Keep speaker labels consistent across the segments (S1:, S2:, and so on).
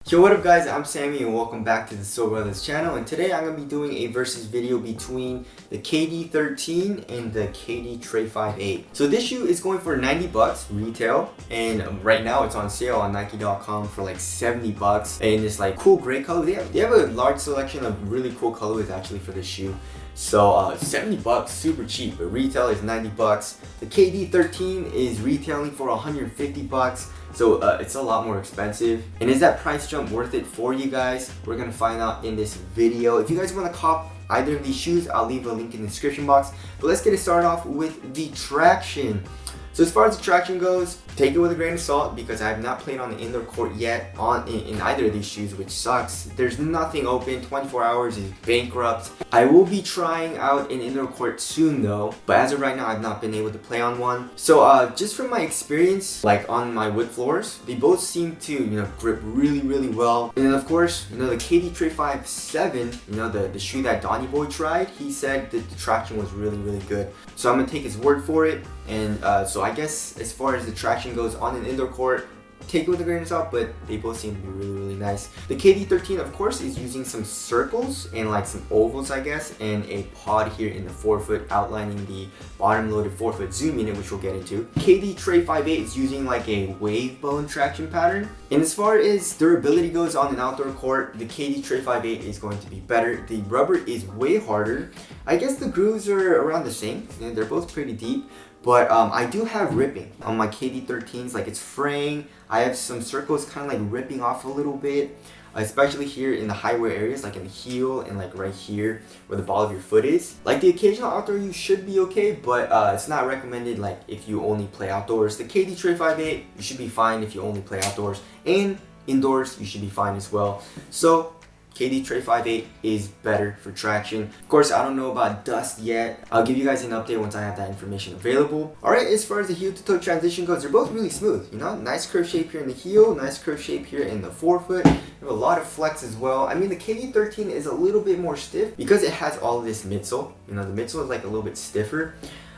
S1: Yo, what up guys, I'm Sammy and welcome back to the Soul Brothers channel, and today I'm going to be doing a versus video between the KD13 and the KD Trey VIII. So this shoe is going for 90 bucks retail, and right now it's on sale on Nike.com for like 70 bucks, and it's like cool gray color. They have a large selection of really cool colorways actually for this shoe. So 70 bucks, super cheap, but retail is 90 bucks. The KD13 is retailing for 150 bucks. So it's a lot more expensive. And is that price jump worth it for you guys? We're gonna find out in this video. If you guys wanna cop either of these shoes, I'll leave a link in the description box. But let's get it started off with the traction. So as far as the traction goes, take it with a grain of salt because I have not played on the indoor court yet in either of these shoes, which sucks. There's nothing open, 24 hours is bankrupt. I will be trying out an indoor court soon though, but as of right now I've not been able to play on one. So just from my experience, like on my wood floors, they both seem to, grip really well. And then of course, the KD Trey VIII, the shoe that Donnie Boy tried, he said that the traction was really good. So I'm gonna take his word for it. And so I guess as far as the traction goes on an indoor court, take it with a grain of salt, but they both seem to be really nice. The KD13 of course is using some circles and like some ovals I guess, and a pod here in the forefoot outlining the bottom loaded forefoot zoom unit, which we'll get into. KD Trey VIII is using like a wave bone traction pattern. And as far as durability goes on an outdoor court, the KD Trey VIII is going to be better. The rubber is way harder. I guess the grooves are around the same, and they're both pretty deep. But I do have ripping on my KD13s, like it's fraying. I have some circles kind of like ripping off a little bit, especially here in the high wear areas, like in the heel and like right here where the ball of your foot is. Like the occasional outdoor use should be okay, but it's not recommended like if you only play outdoors. The KD Trey VIII, you should be fine if you only play outdoors, and indoors you should be fine as well. So KD Trey VIII is better for traction. Of course, I don't know about dust yet. I'll give you guys an update once I have that information available. Alright, as far as the heel to toe transition goes, they're both really smooth. Nice curve shape here in the heel, nice curve shape here in the forefoot. You have a lot of flex as well. I mean, the KD13 is a little bit more stiff because it has all this midsole. The midsole is like a little bit stiffer.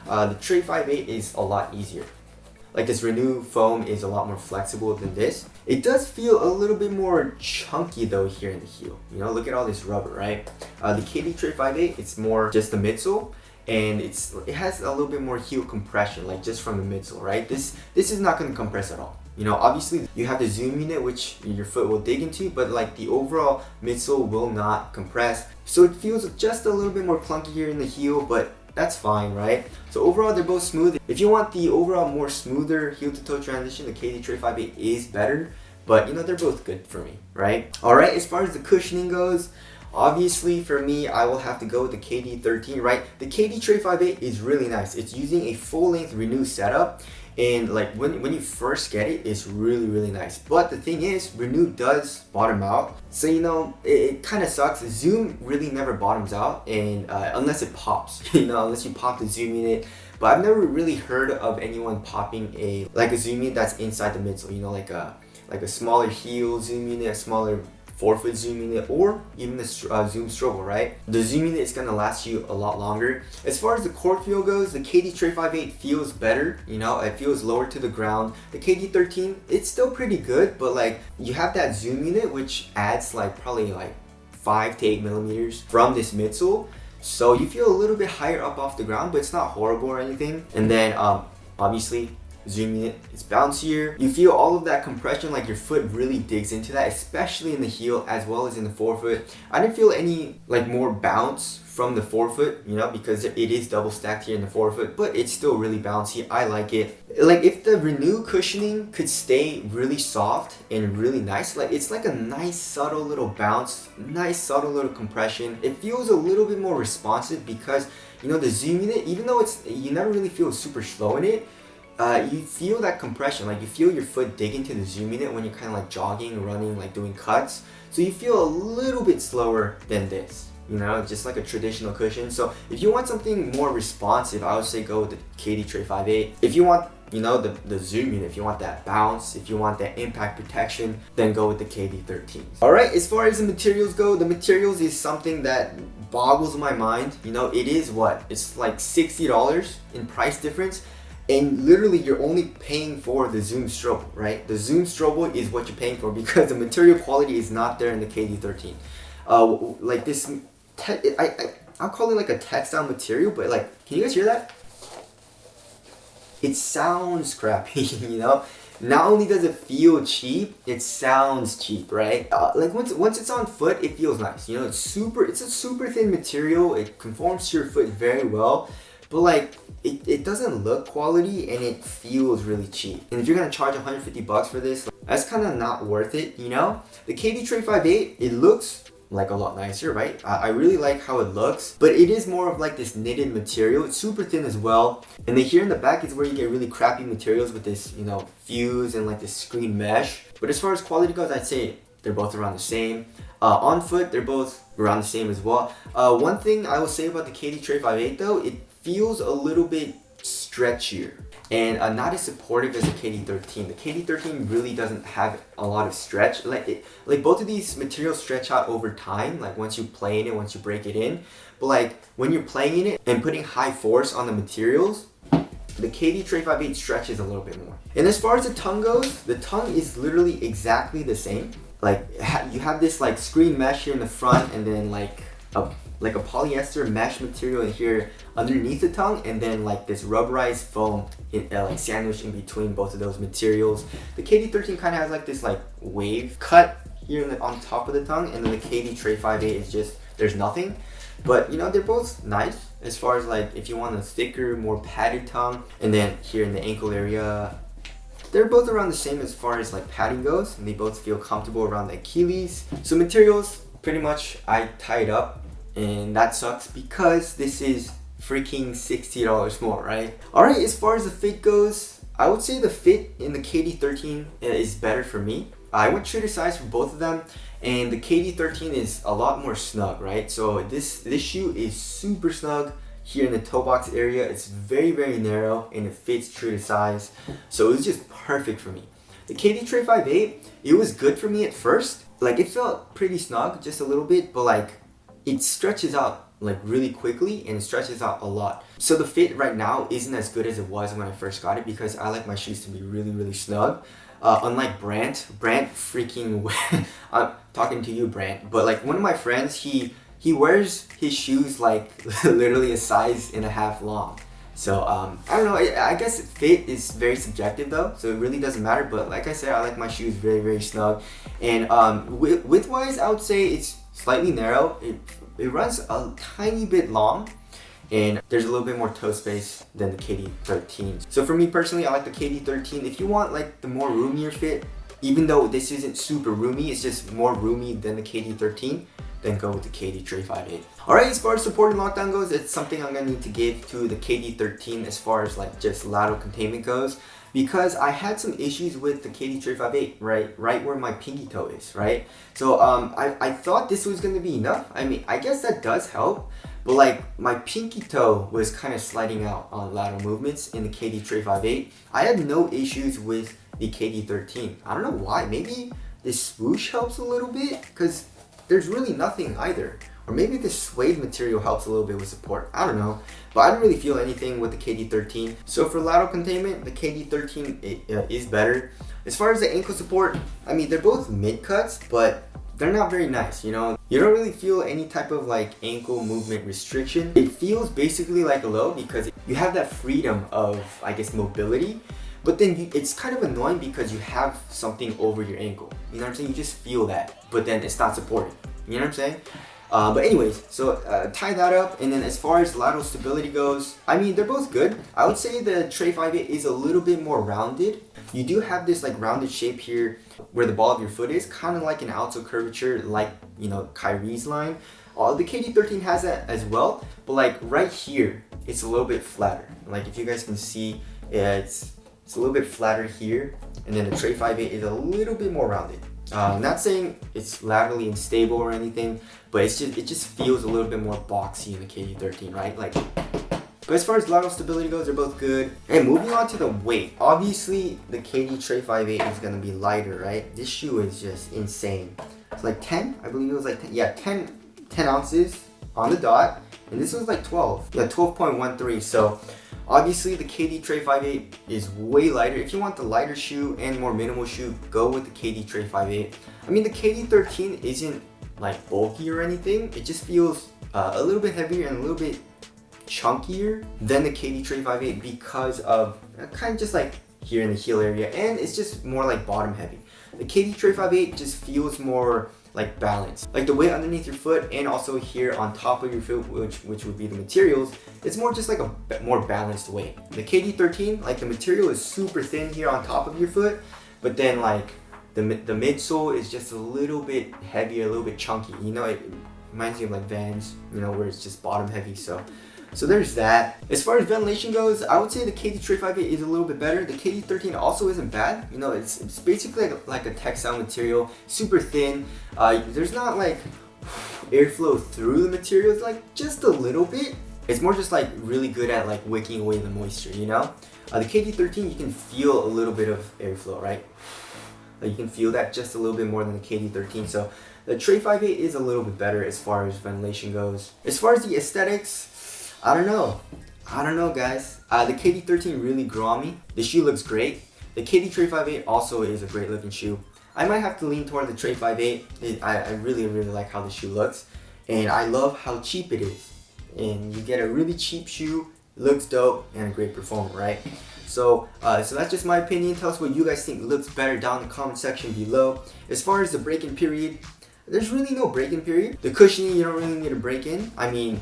S1: The Trey VIII is a lot easier. Like this Renew foam is a lot more flexible than this. It does feel a little bit more chunky though here in the heel. Look at all this rubber, right? The KD Trey VIII, it's more just the midsole, and it has a little bit more heel compression, like just from the midsole, right? This is not going to compress at all. Obviously you have the zoom unit which your foot will dig into, but like the overall midsole will not compress. So it feels just a little bit more clunky here in the heel, but that's fine, right? So overall they're both smooth. If you want the overall more smoother heel to toe transition, the KD Trey VIII is better, but they're both good for me, right? Alright, as far as the cushioning goes, obviously for me I will have to go with the KD13, right? The KD Trey VIII is really nice. It's using a full length Renew setup, and like when you first get it, it's really nice. But the thing is, Renew does bottom out, so it kind of sucks. Zoom really never bottoms out, and unless it pops, unless you pop the zoom unit. But I've never really heard of anyone popping a zoom unit that's inside the midsole, like a smaller heel zoom unit, a smaller forefoot zoom unit, or even the zoom strobel, right? The zoom unit is gonna last you a lot longer. As far as the court feel goes, the KD Trey VIII feels better. It feels lower to the ground. The KD13, it's still pretty good, but like you have that zoom unit which adds probably 5 to 8 millimeters from this midsole, so you feel a little bit higher up off the ground, but it's not horrible or anything. And then obviously zoom unit, it's bouncier. You feel all of that compression, like your foot really digs into that, especially in the heel as well as in the forefoot. I didn't feel any more bounce from the forefoot, because it is double stacked here in the forefoot, but it's still really bouncy. I like it. Like if the Renew cushioning could stay really soft and really nice, it's like a nice subtle little bounce, nice subtle little compression. It feels a little bit more responsive because the zoom unit, even though you never really feel super slow in it, you feel that compression, you feel your foot dig into the zoom unit when you're kind of jogging, running, doing cuts. So you feel a little bit slower than this, just like a traditional cushion. So if you want something more responsive, I would say go with the KD Trey VIII. If you want, the zoom unit, if you want that bounce, if you want that impact protection, then go with the KD13. Alright, as far as the materials go, the materials is something that boggles my mind. It is what? It's like $60 in price difference. And literally you're only paying for the zoom strobe, right? The zoom strobe is what you're paying for because the material quality is not there in the KD13. Like this, I'll call it like a textile material, but like, can you guys hear that? It sounds crappy, you know? Not only does it feel cheap, it sounds cheap, right? Like once it's on foot, it feels nice. You know, it's a super thin material. It conforms to your foot very well, but like it doesn't look quality and it feels really cheap. And if you're gonna charge 150 bucks for this, that's kind of not worth it, you know? The KD Trey 5.8, it looks like a lot nicer, right? I really like how it looks, but it is more of like this knitted material. It's super thin as well. And then here in the back is where you get really crappy materials with this, you know, fuse and like this screen mesh. But as far as quality goes, I'd say they're both around the same. On foot, they're both around the same as well. One thing I will say about the KD Trey 5.8 though, it feels a little bit stretchier and not as supportive as the KD13. The KD13 really doesn't have a lot of stretch. Like both of these materials stretch out over time, like once you play in it, once you break it in. But like when you're playing in it and putting high force on the materials, the KD Trey 5.8 stretches a little bit more. And as far as the tongue goes, the tongue is literally exactly the same. Like you have this like screen mesh here in the front, and then like a polyester mesh material in here underneath the tongue, and then like this rubberized foam like sandwiched in between both of those materials. The KD13 kind of has like this like wave cut here on top of the tongue, and then the KD Trey 5.8 is just, there's nothing. But you know, they're both nice as far as like if you want a thicker, more padded tongue. And then here in the ankle area, they're both around the same as far as like padding goes, and they both feel comfortable around the Achilles. So materials, pretty much I tied up, and that sucks because this is freaking $60 more, right? Alright, as far as the fit goes, I would say the fit in the KD13 is better for me. I went true to size for both of them, and the KD13 is a lot more snug, right? So this shoe is super snug here in the toe box area. It's very, very narrow and it fits true to size. So it was just perfect for me. The KD Trey 5.8, it was good for me at first. Like it felt pretty snug, just a little bit, but like it stretches out like really quickly and it stretches out a lot. So the fit right now isn't as good as it was when I first got it because I like my shoes to be really, really snug. Unlike Brant freaking, I'm talking to you, Brant, but like one of my friends, he wears his shoes like literally a size and a half long. So I don't know, I guess fit is very subjective though, so it really doesn't matter. But like I said, I like my shoes very, very snug. And width wise, I would say it's slightly narrow. It runs a tiny bit long, and there's a little bit more toe space than the KD13. So for me personally, I like the KD13. If you want like the more roomier fit, even though this isn't super roomy, it's just more roomy than the KD13, then go with the KD Trey 5.8. Alright, as far as support and lockdown goes, it's something I'm gonna need to give to the KD13 as far as like just lateral containment goes, because I had some issues with the KD Trey 5.8, right where my pinky toe is, right? So I thought this was gonna be enough. I mean, I guess that does help, but like my pinky toe was kind of sliding out on lateral movements in the KD Trey 5.8. I had no issues with the KD13. I don't know why. Maybe this swoosh helps a little bit because there's really nothing either. Or maybe the suede material helps a little bit with support. I don't know. But I didn't really feel anything with the KD13. So for lateral containment, the KD13 is better. As far as the ankle support, I mean, they're both mid cuts, but they're not very nice, you know? You don't really feel any type of like ankle movement restriction. It feels basically like a low because you have that freedom of, I guess, mobility. But then it's kind of annoying because you have something over your ankle. You know what I'm saying? You just feel that, but then it's not supported. You know what I'm saying? But anyways, so tie that up. And then as far as lateral stability goes, I mean, they're both good. I would say the Trey 5.8 is a little bit more rounded. You do have this like rounded shape here where the ball of your foot is, kind of like an alto curvature, like, you know, Kyrie's line. The KD13 has that as well, but like right here, it's a little bit flatter. Like if you guys can see, it's a little bit flatter here, and then the Trey 5.8 is a little bit more rounded. I'm not saying it's laterally unstable or anything, but it just feels a little bit more boxy in the KD13, right? Like, but as far as lateral stability goes, they're both good. And moving on to the weight, obviously the KD Trey 5.8 is gonna be lighter, right? This shoe is just insane. It's like 10, I believe it was like 10, yeah, 10 10 ounces on the dot, and this was like 12. Yeah, 12.13. So obviously the KD Trey 5.8 is way lighter. If you want the lighter shoe and more minimal shoe, go with the KD Trey 5.8. I mean, the KD 13 isn't like bulky or anything. It just feels a little bit heavier and a little bit chunkier than the KD Trey 5.8 because of kind of just like here in the heel area, and it's just more like bottom heavy. The KD Trey 5.8 just feels more like balanced. Like the weight underneath your foot and also here on top of your foot, which would be the materials, it's more just like a more balanced weight. The KD 13, like the material is super thin here on top of your foot, but then like the midsole is just a little bit heavier, a little bit chunky. You know, it reminds me of like Vans, you know, where it's just bottom heavy. So there's that. As far as ventilation goes, I would say the KD Trey 5.8 is a little bit better. The KD 13 also isn't bad. You know, it's basically like a textile material, super thin. There's not like airflow through the material. It's like just a little bit. It's more just like really good at like wicking away the moisture, you know? The KD 13, you can feel a little bit of airflow, right? You can feel that just a little bit more than the KD 13. So the Trey 5.8 is a little bit better as far as ventilation goes. As far as the aesthetics, I don't know guys. The KD 13 really grew on me. The shoe looks great. The KD Trey 5.8 also is a great looking shoe. I might have to lean toward the Trey 5.8. I really like how the shoe looks, and I love how cheap it is. And you get a really cheap shoe, looks dope, and a great performer, right? So that's just my opinion. Tell us what you guys think looks better down in the comment section below. As far as the break-in period, there's really no break-in period. The cushioning, you don't really need to break in. I mean,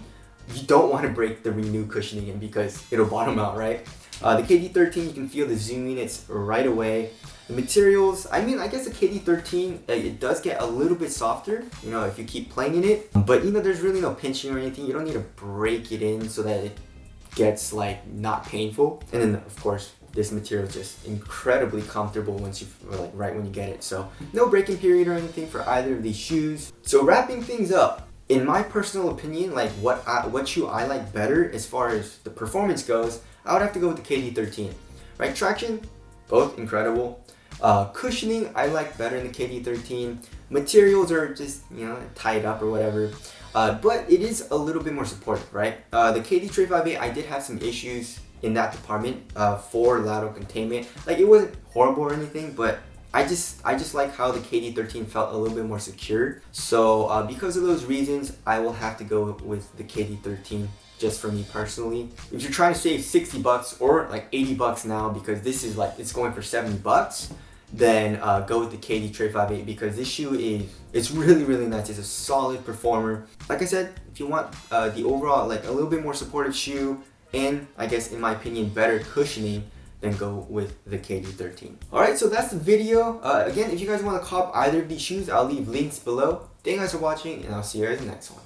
S1: you don't want to break the Renew cushioning in because it'll bottom out, right? The KD 13, you can feel the zoom units right away. The materials, I mean, I guess the KD 13, it does get a little bit softer, you know, if you keep playing in it. But, you know, there's really no pinching or anything. You don't need to break it in so that it gets, like, not painful. And then, of course, this material is just incredibly comfortable once you, like, right when you get it. So, no break-in period or anything for either of these shoes. So, wrapping things up, in my personal opinion, like what shoe I like better as far as the performance goes, I would have to go with the KD 13. Right, traction, both incredible. Cushioning, I like better in the KD 13. Materials are just, you know, tied up or whatever. But it is a little bit more supportive, right? The KD Trey 5.8, I did have some issues in that department for lateral containment. Like, it wasn't horrible or anything, but I just like how the KD 13 felt a little bit more secure. So because of those reasons, I will have to go with the KD 13 just for me personally. If you're trying to save 60 bucks or like 80 bucks now, because this is like, it's going for 70 bucks, then go with the KD Trey 5.8 because this shoe it's really nice. It's a solid performer. Like I said, if you want the overall, like a little bit more supportive shoe and I guess in my opinion, better cushioning, then go with the KD 13. Alright, so that's the video. Again, if you guys want to cop either of these shoes, I'll leave links below. Thank you guys for watching, and I'll see you guys in the next one.